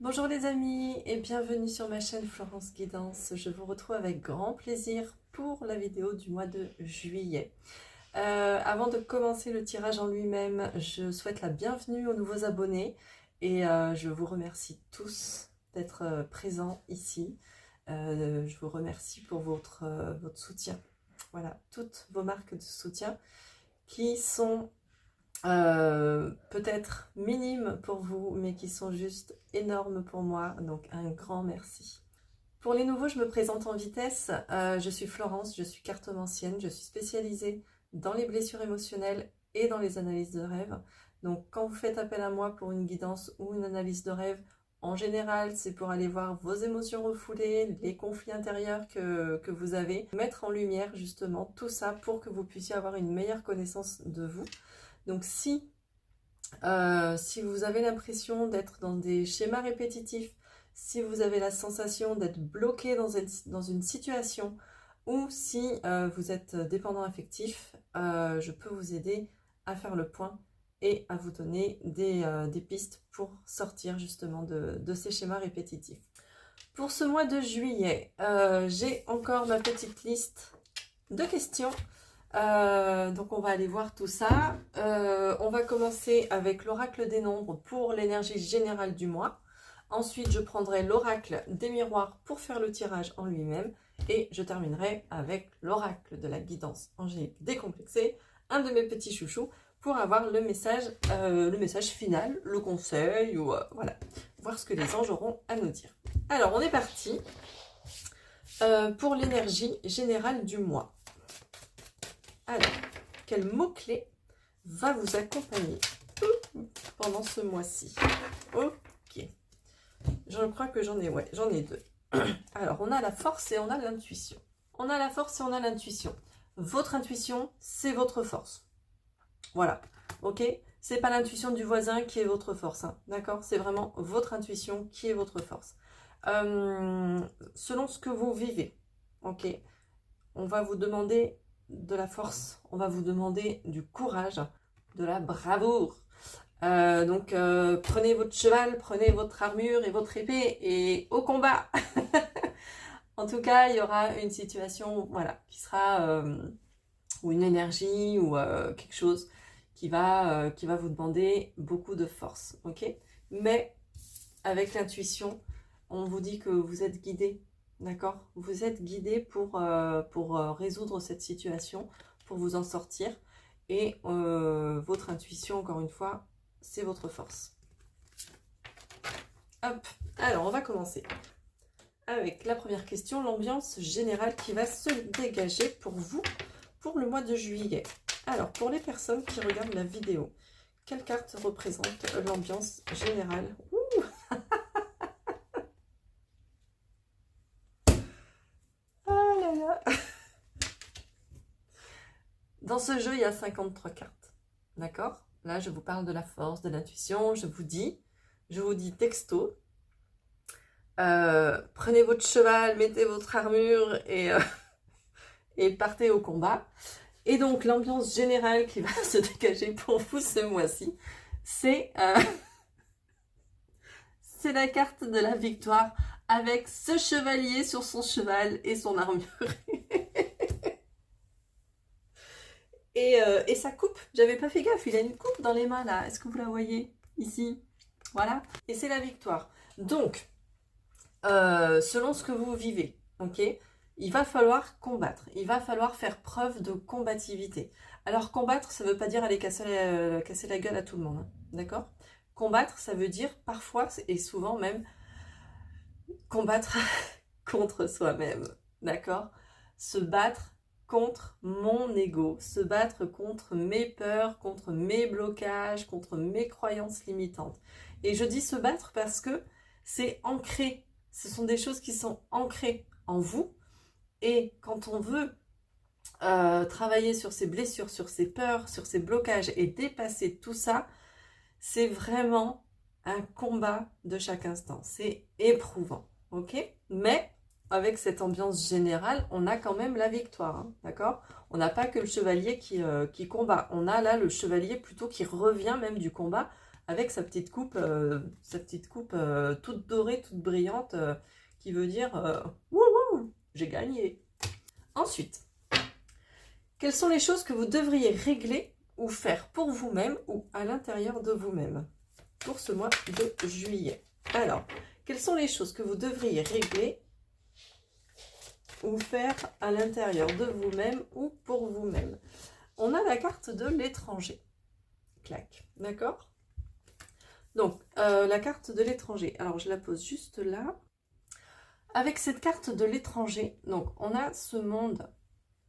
Bonjour les amis et bienvenue sur ma chaîne Florence Guidance. Je vous retrouve avec grand plaisir pour la vidéo du mois de juillet. Avant de commencer le tirage en lui-même, je souhaite la bienvenue aux nouveaux abonnés et je vous remercie tous d'être présents ici. Je vous remercie pour votre soutien. Voilà, toutes vos marques de soutien qui sont peut-être minimes pour vous, mais qui sont juste énormes pour moi, donc un grand merci. Pour les nouveaux, je me présente en vitesse. Je suis Florence, je suis cartomancienne, je suis spécialisée dans les blessures émotionnelles et dans les analyses de rêves. Donc quand vous faites appel à moi pour une guidance ou une analyse de rêve, en général, c'est pour aller voir vos émotions refoulées, les conflits intérieurs que vous avez, mettre en lumière justement tout ça pour que vous puissiez avoir une meilleure connaissance de vous. Donc si vous avez l'impression d'être dans des schémas répétitifs, si vous avez la sensation d'être bloqué dans une situation, ou si vous êtes dépendant affectif, je peux vous aider à faire le point et à vous donner des pistes pour sortir justement de ces schémas répétitifs. Pour ce mois de juillet, j'ai encore ma petite liste de questions. Donc on va aller voir tout ça. On va commencer avec l'oracle des nombres pour l'énergie générale du mois. Ensuite, je prendrai l'oracle des miroirs pour faire le tirage en lui-même. Et je terminerai avec l'oracle de la guidance angélique décomplexée, un de mes petits chouchous, pour avoir le message final, le conseil, ou voilà, voir ce que les anges auront à nous dire. Alors, on est parti pour l'énergie générale du mois. Alors, quel mot-clé va vous accompagner pendant ce mois-ci? Ok. Je crois que j'en ai deux. Alors, on a la force et on a l'intuition. On a la force et on a l'intuition. Votre intuition, c'est votre force. Voilà. Ok? C'est pas l'intuition du voisin qui est votre force. Hein, d'accord? C'est vraiment votre intuition qui est votre force. Selon ce que vous vivez. Ok? On va vous demander de la force, on va vous demander du courage, de la bravoure. Donc prenez votre cheval, prenez votre armure et votre épée et au combat. En tout cas, il y aura une situation, voilà, qui sera ou une énergie ou quelque chose qui va vous demander beaucoup de force, ok? Mais avec l'intuition, on vous dit que vous êtes guidé. D'accord? Vous êtes guidé pour résoudre cette situation, pour vous en sortir. Et votre intuition, encore une fois, c'est votre force. Hop! Alors, on va commencer avec la première question, l'ambiance générale qui va se dégager pour vous pour le mois de juillet. Alors, pour les personnes qui regardent la vidéo, quelle carte représente l'ambiance générale? Dans ce jeu, il y a 53 cartes. D'accord? Là, je vous parle de la force, de l'intuition. Je vous dis texto. Prenez votre cheval, mettez votre armure et partez au combat. Et donc, l'ambiance générale qui va se dégager pour vous ce mois-ci, c'est la carte de la victoire avec ce chevalier sur son cheval et son armure. Et sa coupe, j'avais pas fait gaffe, il a une coupe dans les mains là, est-ce que vous la voyez ici? Voilà, et c'est la victoire. Donc, selon ce que vous vivez, ok, il va falloir combattre, il va falloir faire preuve de combativité. Alors combattre, ça veut pas dire aller casser la gueule à tout le monde, hein, d'accord? Combattre, ça veut dire parfois, et souvent même, combattre contre soi-même, d'accord? Se battre contre mon ego, se battre contre mes peurs, contre mes blocages, contre mes croyances limitantes. Et je dis se battre parce que c'est ancré, ce sont des choses qui sont ancrées en vous. Et quand on veut travailler sur ces blessures, sur ces peurs, sur ces blocages et dépasser tout ça, c'est vraiment un combat de chaque instant. C'est éprouvant, ok? Mais avec cette ambiance générale, on a quand même la victoire, hein, d'accord? On n'a pas que le chevalier qui combat. On a là le chevalier plutôt qui revient même du combat avec sa petite coupe toute dorée, toute brillante, qui veut dire wouhou, j'ai gagné. Ensuite, quelles sont les choses que vous devriez régler ou faire pour vous-même ou à l'intérieur de vous-même pour ce mois de juillet? Alors, quelles sont les choses que vous devriez régler ou faire à l'intérieur de vous-même ou pour vous-même? On a la carte de l'étranger. Clac, d'accord? Donc, la carte de l'étranger. Alors, je la pose juste là. Avec cette carte de l'étranger, donc, on a ce monde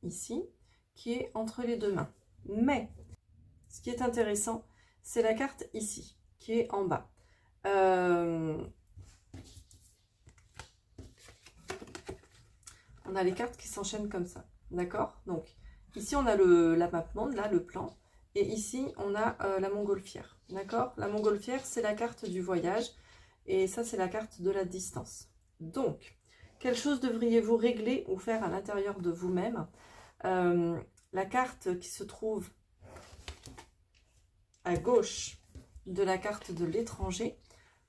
ici qui est entre les deux mains. Mais, ce qui est intéressant, c'est la carte ici, qui est en bas. On a les cartes qui s'enchaînent comme ça, d'accord? Donc, ici, on a la map monde, là, le plan. Et ici, on a la montgolfière, d'accord? La montgolfière, c'est la carte du voyage. Et ça, c'est la carte de la distance. Donc, quelle chose devriez-vous régler ou faire à l'intérieur de vous-même? La carte qui se trouve à gauche de la carte de l'étranger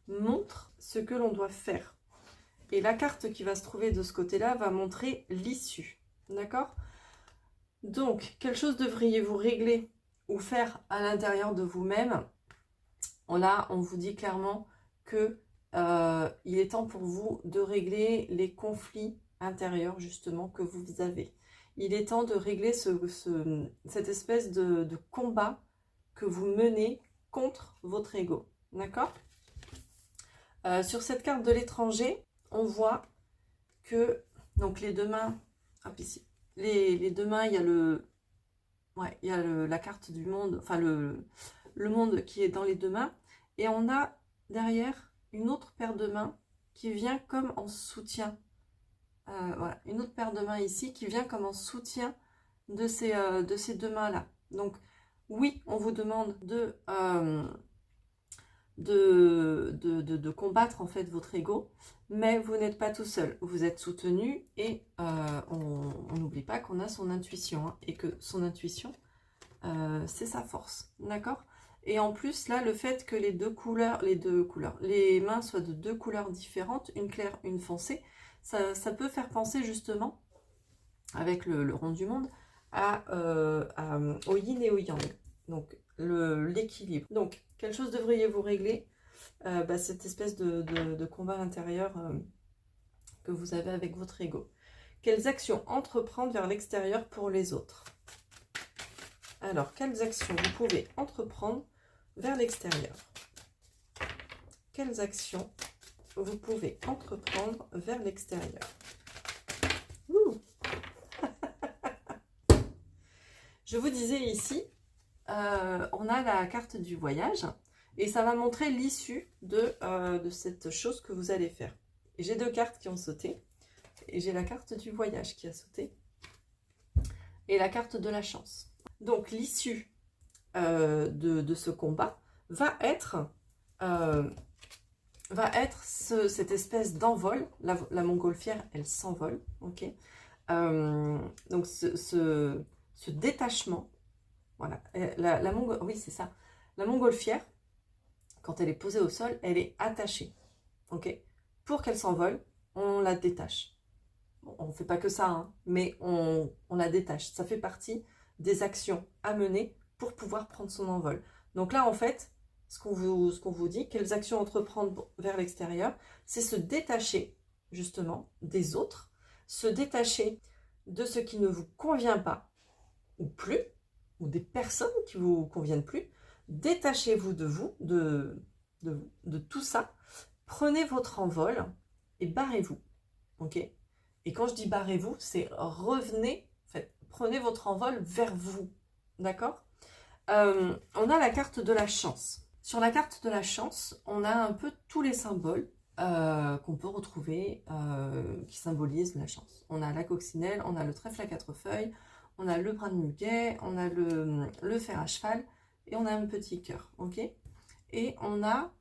montre ce que l'on doit faire. Et la carte qui va se trouver de ce côté-là va montrer l'issue. D'accord? Donc, quelle chose devriez-vous régler ou faire à l'intérieur de vous-même? Là, on vous dit clairement que il est temps pour vous de régler les conflits intérieurs, justement, que vous avez. Il est temps de régler cette espèce de combat que vous menez contre votre ego. D'accord? Sur cette carte de l'étranger, on voit que, donc les deux mains, hop ici, les deux mains, il y a la carte du monde, enfin le monde qui est dans les deux mains, et on a derrière une autre paire de mains qui vient comme en soutien. Voilà, une autre paire de mains ici qui vient comme en soutien de ces deux mains-là. Donc, oui, on vous demande de combattre en fait votre ego, mais vous n'êtes pas tout seul, vous êtes soutenu et on n'oublie pas qu'on a son intuition, hein, et que son intuition c'est sa force, d'accord? Et en plus là, le fait que les mains soient de deux couleurs différentes, une claire, une foncée, ça peut faire penser justement, avec le rond du monde, au yin et au yang, donc l'équilibre. Donc, quelle chose devriez-vous régler? Cette espèce de combat intérieur que vous avez avec votre ego. Quelles actions entreprendre vers l'extérieur pour les autres? Alors, quelles actions vous pouvez entreprendre vers l'extérieur? Quelles actions vous pouvez entreprendre vers l'extérieur? Je vous disais ici, on a la carte du voyage et ça va montrer l'issue de cette chose que vous allez faire. J'ai deux cartes qui ont sauté et j'ai la carte du voyage qui a sauté et la carte de la chance. Donc l'issue de ce combat va être cette espèce d'envol. La montgolfière, elle s'envole, ok. Donc ce détachement, voilà. Oui, c'est ça. La montgolfière, quand elle est posée au sol, elle est attachée, ok. Pour qu'elle s'envole, on la détache. On ne fait pas que ça, hein, mais on la détache. Ça fait partie des actions à mener pour pouvoir prendre son envol. Donc là, en fait, ce qu'on vous dit, quelles actions entreprendre vers l'extérieur, c'est se détacher justement des autres, se détacher de ce qui ne vous convient pas ou plus, ou des personnes qui ne vous conviennent plus. Détachez-vous de vous, de tout ça. Prenez votre envol et barrez-vous. Ok? Et quand je dis barrez-vous, c'est revenez, en fait, prenez votre envol vers vous. D'accord? On a la carte de la chance. Sur la carte de la chance, on a un peu tous les symboles qu'on peut retrouver qui symbolisent la chance. On a la coccinelle, on a le trèfle à quatre feuilles, on a le brin de muguet, on a le fer à cheval et on a un petit cœur. Ok? Et on a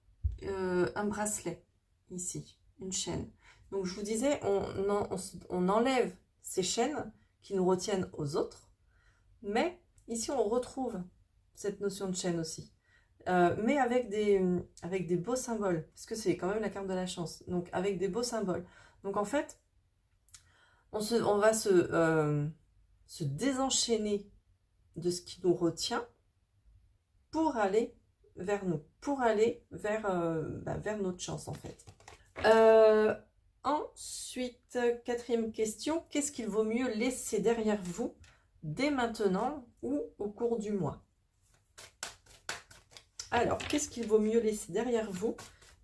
un bracelet ici, une chaîne. Donc je vous disais, on enlève ces chaînes qui nous retiennent aux autres, mais ici on retrouve cette notion de chaîne aussi. mais avec des beaux symboles, parce que c'est quand même la carte de la chance, donc avec des beaux symboles. Donc en fait, on va se désenchaîner de ce qui nous retient pour aller vers nous, pour aller vers notre chance en fait. Ensuite, quatrième question, qu'est-ce qu'il vaut mieux laisser derrière vous dès maintenant ou au cours du mois? Alors, qu'est-ce qu'il vaut mieux laisser derrière vous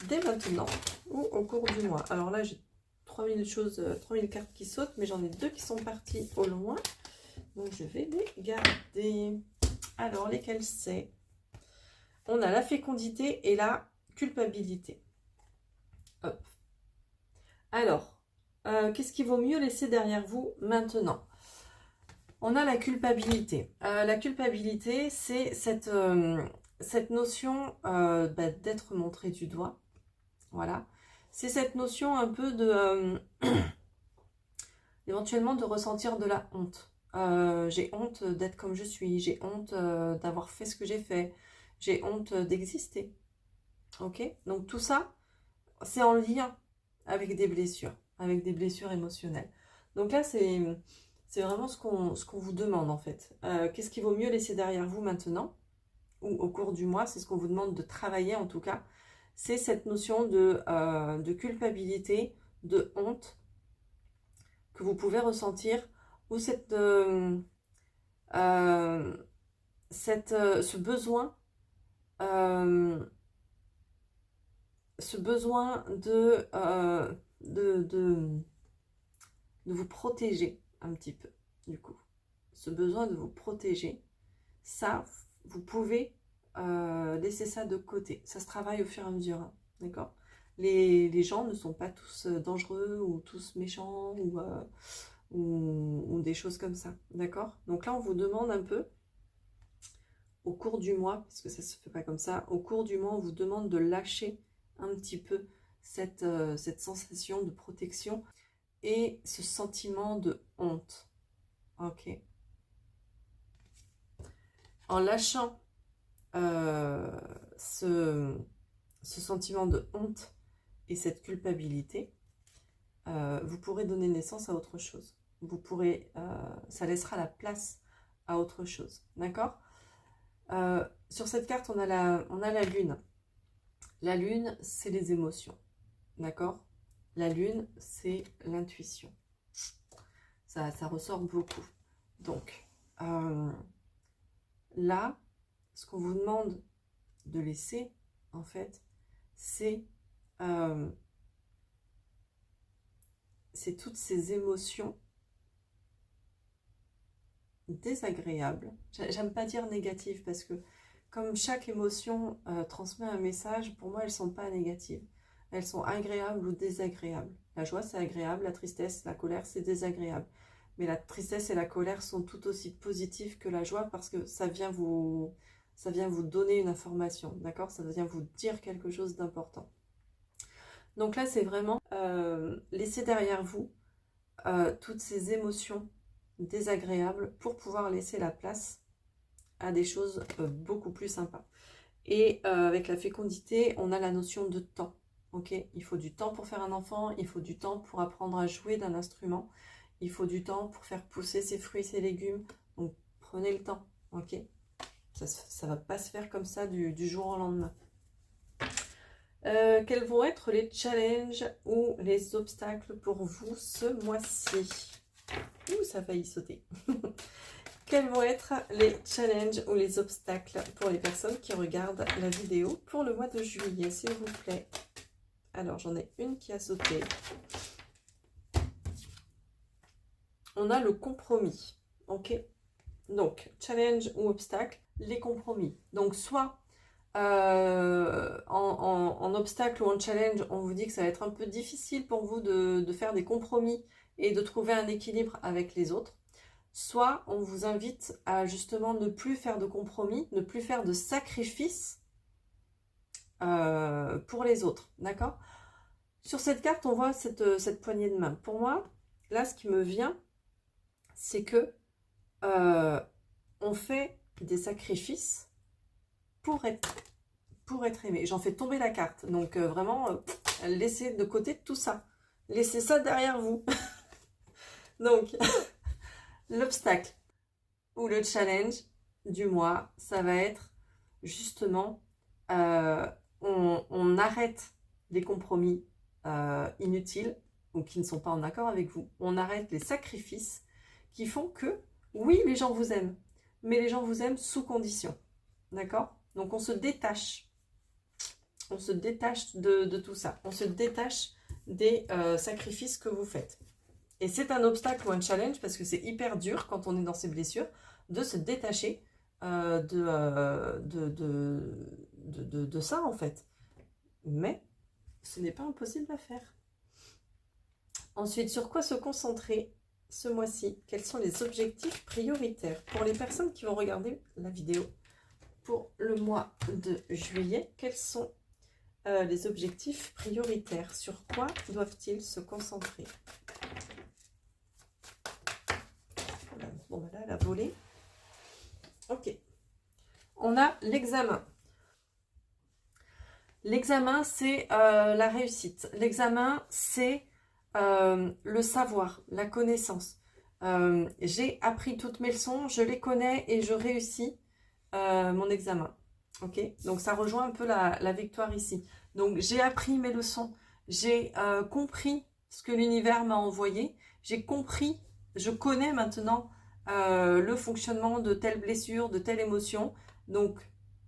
dès maintenant ou au cours du mois? Alors là, j'ai 3000 choses, 3000 cartes qui sautent, mais j'en ai 2 qui sont parties au loin. Donc, je vais les garder. Alors, lesquelles c'est? On a la fécondité et la culpabilité. Hop. Alors, qu'est-ce qu'il vaut mieux laisser derrière vous maintenant? On a la culpabilité. La culpabilité, c'est cette notion d'être montré du doigt. Voilà. C'est cette notion un peu de... éventuellement de ressentir de la honte. J'ai honte d'être comme je suis. J'ai honte d'avoir fait ce que j'ai fait. J'ai honte d'exister. Ok? Donc tout ça, c'est en lien avec des blessures émotionnelles. Donc là, c'est vraiment ce qu'on vous demande en fait. Qu'est-ce qu'il vaut mieux laisser derrière vous maintenant ou au cours du mois? C'est ce qu'on vous demande de travailler en tout cas. C'est cette notion de culpabilité, de honte que vous pouvez ressentir ou ce besoin de vous protéger un petit peu, du coup. Ce besoin de vous protéger, ça, vous pouvez laisser ça de côté. Ça se travaille au fur et à mesure, hein, d'accord? Les gens ne sont pas tous dangereux ou tous méchants ou des choses comme ça, d'accord? Donc là, on vous demande un peu, au cours du mois, parce que ça se fait pas comme ça, au cours du mois, on vous demande de lâcher un petit peu cette sensation de protection et ce sentiment de honte. Ok. En lâchant ce sentiment de honte et cette culpabilité, vous pourrez donner naissance à autre chose. Vous pourrez, ça laissera la place à autre chose. D'accord? Sur cette carte, on a la lune. La lune, c'est les émotions. D'accord? La lune, c'est l'intuition. Ça ressort beaucoup. Donc, là, ce qu'on vous demande de laisser, en fait, c'est toutes ces émotions désagréables. J'aime pas dire négatives parce que comme chaque émotion transmet un message, pour moi, elles sont pas négatives. Elles sont agréables ou désagréables. La joie, c'est agréable. La tristesse, la colère, c'est désagréable. Mais la tristesse et la colère sont tout aussi positives que la joie parce que ça vient vous donner une information, d'accord? Ça vient vous dire quelque chose d'important. Donc là, c'est vraiment laisser derrière vous toutes ces émotions désagréables pour pouvoir laisser la place à des choses beaucoup plus sympas. Et avec la fécondité, on a la notion de temps. Ok, il faut du temps pour faire un enfant, il faut du temps pour apprendre à jouer d'un instrument, il faut du temps pour faire pousser ses fruits, ses légumes. Donc prenez le temps, ok? Ça va pas se faire comme ça du jour au lendemain. Quels vont être les challenges ou les obstacles pour vous ce mois-ci? Ouh, ça a failli sauter. Quels vont être les challenges ou les obstacles pour les personnes qui regardent la vidéo pour le mois de juillet, s'il vous plaît? Alors, j'en ai une qui a sauté. On a le compromis, ok? Donc, challenge ou obstacle, les compromis. Donc, soit en obstacle ou en challenge, on vous dit que ça va être un peu difficile pour vous de faire des compromis et de trouver un équilibre avec les autres. Soit on vous invite à justement ne plus faire de compromis, ne plus faire de sacrifices pour les autres, d'accord? Sur cette carte, on voit cette poignée de main. Pour moi, là, ce qui me vient, c'est que on fait des sacrifices pour être pour être aimé. J'en fais tomber la carte. Donc vraiment, laissez de côté tout ça. Laissez ça derrière vous. Donc, l'obstacle ou le challenge du mois, ça va être justement, on arrête les compromis inutiles ou qui ne sont pas en accord avec vous. On arrête les sacrifices qui font que, oui, les gens vous aiment, mais les gens vous aiment sous condition. D'accord? Donc, on se détache. On se détache de tout ça. On se détache des sacrifices que vous faites. Et c'est un obstacle ou un challenge parce que c'est hyper dur quand on est dans ces blessures de se détacher de ça en fait. Mais ce n'est pas impossible à faire. Ensuite, sur quoi se concentrer ce mois-ci? Quels sont les objectifs prioritaires pour les personnes qui vont regarder la vidéo pour le mois de juillet? Quels sont les objectifs prioritaires? Sur quoi doivent-ils se concentrer? Bon, ben là, elle a volé. Ok. On a l'examen. L'examen, c'est la réussite. L'examen, c'est le savoir, la connaissance. J'ai appris toutes mes leçons, je les connais et je réussis mon examen. Ok. Donc, ça rejoint un peu la victoire ici. Donc, j'ai appris mes leçons. J'ai compris ce que l'univers m'a envoyé. J'ai compris, je connais maintenant le fonctionnement de telle blessure, de telle émotion. Donc,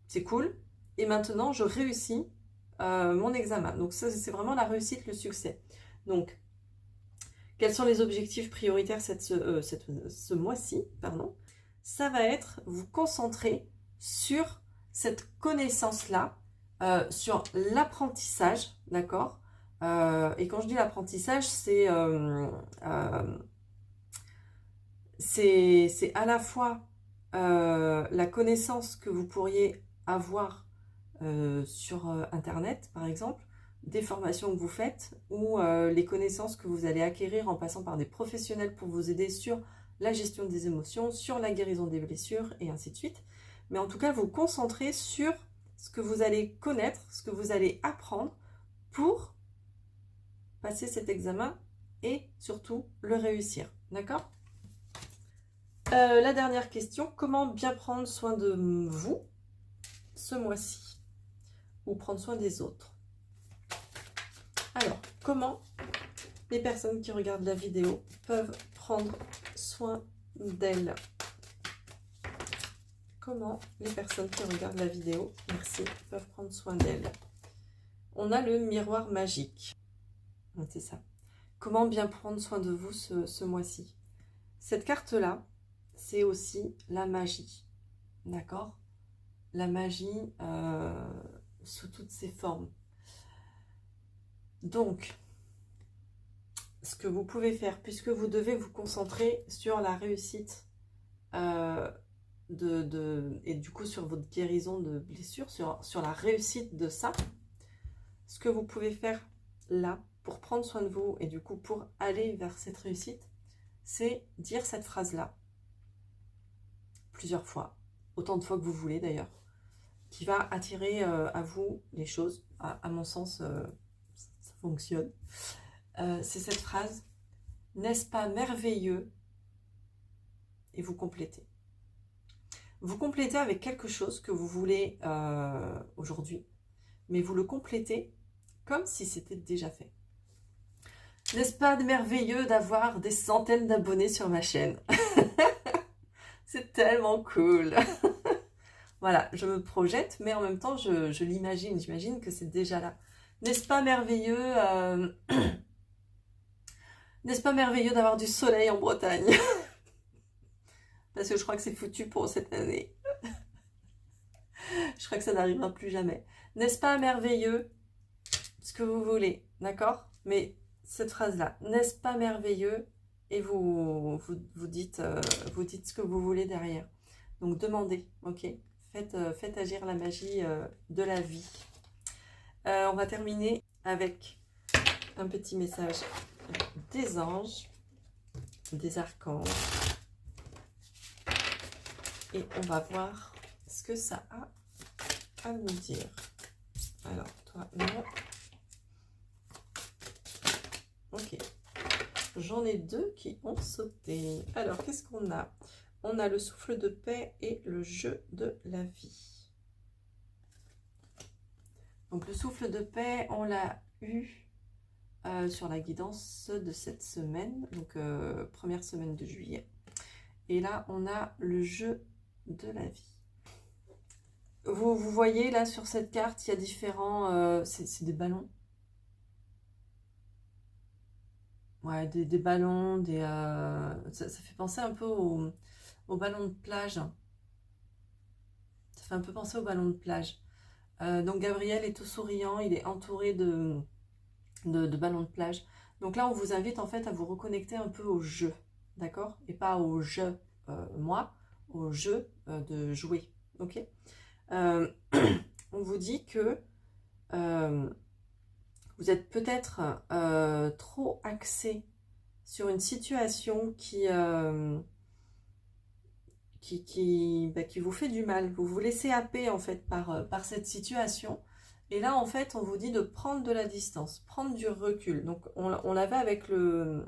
c'est cool. Et maintenant, je réussis mon examen. Donc, ça, c'est vraiment la réussite, le succès. Donc, quels sont les objectifs prioritaires ce mois-ci, pardon? Ça va être vous concentrer sur cette connaissance-là, sur l'apprentissage, d'accord? Et quand je dis l'apprentissage, c'est à la fois la connaissance que vous pourriez avoir sur Internet, par exemple, des formations que vous faites ou les connaissances que vous allez acquérir en passant par des professionnels pour vous aider sur la gestion des émotions, sur la guérison des blessures et ainsi de suite. Mais en tout cas, vous concentrez sur ce que vous allez connaître, ce que vous allez apprendre pour passer cet examen et surtout le réussir. D'accord ? La dernière question, comment bien prendre soin de vous ce mois-ci ou prendre soin des autres? Alors, comment les personnes qui regardent la vidéo peuvent prendre soin d'elles? Comment les personnes qui regardent la vidéo, merci, peuvent prendre soin d'elles? On a le miroir magique. C'est ça. Comment bien prendre soin de vous ce mois-ci? Cette carte-là, c'est aussi la magie. D'accord? La magie sous toutes ses formes. Donc, ce que vous pouvez faire, puisque vous devez vous concentrer sur la réussite et du coup sur votre guérison de blessures, sur la réussite de ça, ce que vous pouvez faire là pour prendre soin de vous et du coup pour aller vers cette réussite, c'est dire cette phrase-là plusieurs fois, autant de fois que vous voulez d'ailleurs, qui va attirer à vous les choses. À mon sens, ça fonctionne. C'est cette phrase, n'est-ce pas merveilleux? Et vous complétez. Vous complétez avec quelque chose que vous voulez aujourd'hui, mais vous le complétez comme si c'était déjà fait. N'est-ce pas merveilleux d'avoir des centaines d'abonnés sur ma chaîne? C'est tellement cool. Voilà, je me projette, mais en même temps, je l'imagine. J'imagine que c'est déjà là. N'est-ce pas merveilleux N'est-ce pas merveilleux d'avoir du soleil en Bretagne? Parce que je crois que c'est foutu pour cette année. Je crois que ça n'arrivera plus jamais. N'est-ce pas merveilleux? Ce que vous voulez, d'accord? Mais cette phrase-là, n'est-ce pas merveilleux? Et vous dites ce que vous voulez derrière. Donc demandez, ok? Faites agir la magie de la vie. On va terminer avec un petit message des anges, des archanges. Et on va voir ce que ça a à nous dire. Alors, toi, non. Ok. J'en ai deux qui ont sauté. Alors, qu'est-ce qu'on a? On a le souffle de paix et le jeu de la vie. Donc, le souffle de paix, on l'a eu sur la guidance de cette semaine. Donc, première semaine de juillet. Et là, on a le jeu de la vie. Vous voyez, là, sur cette carte, il y a différents... c'est des ballons. Ouais, des ballons, ça fait penser un peu aux ballons de plage. Ça fait un peu penser aux ballons de plage. Donc Gabriel est tout souriant, il est entouré de ballons de plage. Donc là, on vous invite en fait à vous reconnecter un peu au jeu, d'accord? Et pas au jeu, moi, au jeu de jouer, ok? Euh, on vous dit que vous êtes peut-être trop axé sur une situation qui vous fait du mal. Vous vous laissez happer en fait par cette situation. Et là, en fait, on vous dit de prendre de la distance, prendre du recul. Donc, on l'avait avec le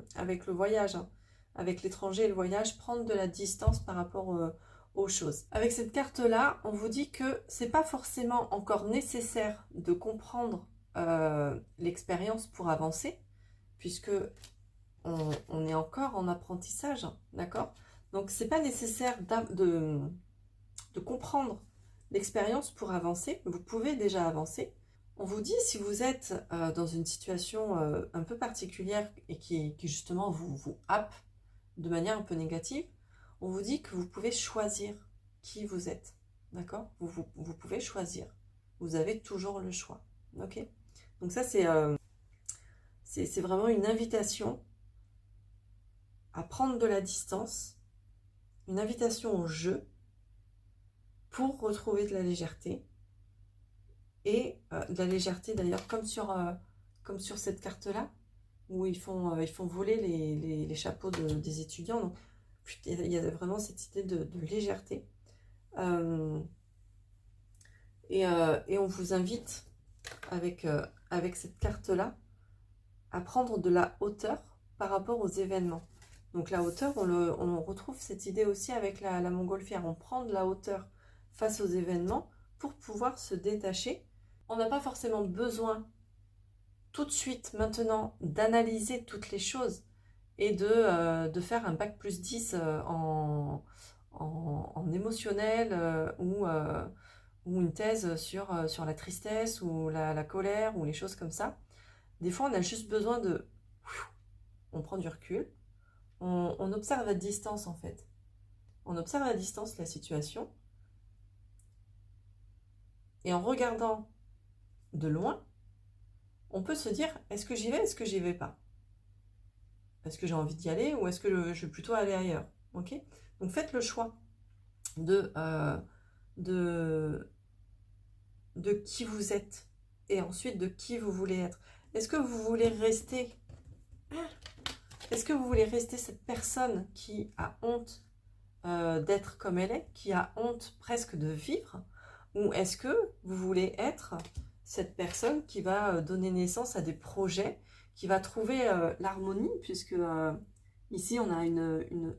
voyage, hein, avec l'étranger et le voyage, prendre de la distance par rapport aux choses. Avec cette carte-là, on vous dit que c'est pas forcément encore nécessaire de comprendre l'expérience pour avancer, puisque on est encore en apprentissage, d'accord? Donc, c'est pas nécessaire de comprendre l'expérience pour avancer. Vous pouvez déjà avancer. On vous dit, si vous êtes dans une situation un peu particulière et qui justement vous happe de manière un peu négative, on vous dit que vous pouvez choisir qui vous êtes, d'accord? Vous pouvez choisir. Vous avez toujours le choix, ok? Donc ça, c'est vraiment une invitation à prendre de la distance, une invitation au jeu pour retrouver de la légèreté. Et de la légèreté d'ailleurs, comme sur cette carte-là, où ils font voler les chapeaux des étudiants. Donc, il y a vraiment cette idée de légèreté. Et on vous invite, avec cette carte-là, à prendre de la hauteur par rapport aux événements. Donc la hauteur, on retrouve cette idée aussi avec la montgolfière. On prend de la hauteur face aux événements pour pouvoir se détacher. On n'a pas forcément besoin tout de suite, maintenant, d'analyser toutes les choses et de faire un bac plus 10 en émotionnel ou une thèse sur la tristesse ou la colère ou les choses comme ça. Des fois, on a juste besoin de... On prend du recul, on observe à distance en fait. On observe à distance la situation et en regardant de loin, on peut se dire, est-ce que j'y vais, est-ce que j'y vais pas? Est-ce que j'ai envie d'y aller ou est-ce que je vais plutôt aller ailleurs? Ok? Donc faites le choix de qui vous êtes et ensuite de qui vous voulez être. Est-ce que vous voulez rester cette personne qui a honte d'être comme elle est, qui a honte presque de vivre, ou est-ce que vous voulez être cette personne qui va donner naissance à des projets, qui va trouver l'harmonie, puisque ici on a une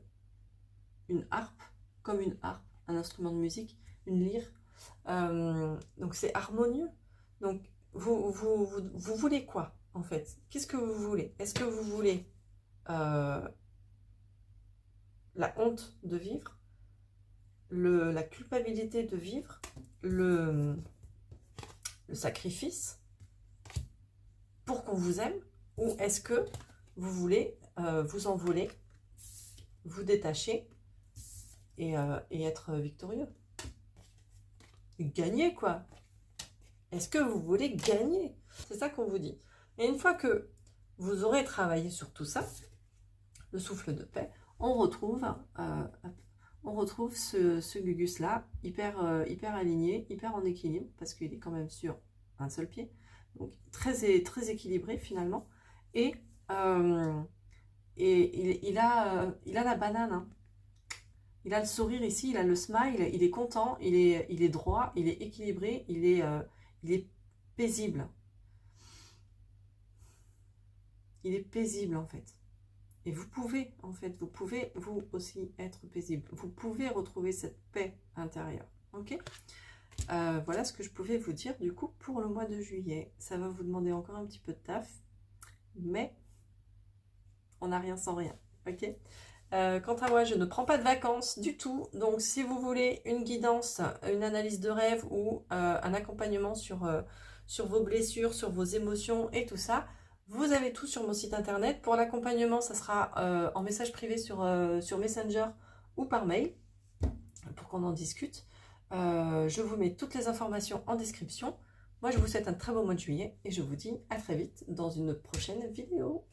harpe, comme une harpe, un instrument de musique, une lyre, donc c'est harmonieux. Donc vous voulez quoi en fait? Qu'est-ce que vous voulez? Est-ce que vous voulez la honte de vivre, la culpabilité de vivre, le sacrifice pour qu'on vous aime, ou est-ce que vous voulez vous envoler, vous détacher et être victorieux, gagner quoi? Est-ce que vous voulez gagner? C'est ça qu'on vous dit. Et une fois que vous aurez travaillé sur tout ça, le souffle de paix, on retrouve ce Gugus là, hyper aligné, hyper en équilibre, parce qu'il est quand même sur un seul pied, donc très équilibré finalement, et il a la banane, hein. Il a le sourire ici, il a le smile, il est content, il est droit, il est équilibré, il est paisible. Il est paisible en fait. Et vous pouvez, en fait, vous pouvez vous aussi être paisible. Vous pouvez retrouver cette paix intérieure. Ok ? Voilà ce que je pouvais vous dire du coup pour le mois de juillet. Ça va vous demander encore un petit peu de taf, mais on n'a rien sans rien. Ok ? Quant à moi, je ne prends pas de vacances du tout. Donc, si vous voulez une guidance, une analyse de rêve ou un accompagnement sur vos blessures, sur vos émotions et tout ça, vous avez tout sur mon site internet. Pour l'accompagnement, ça sera en message privé sur Messenger ou par mail pour qu'on en discute. Je vous mets toutes les informations en description. Moi, je vous souhaite un très beau mois de juillet et je vous dis à très vite dans une prochaine vidéo.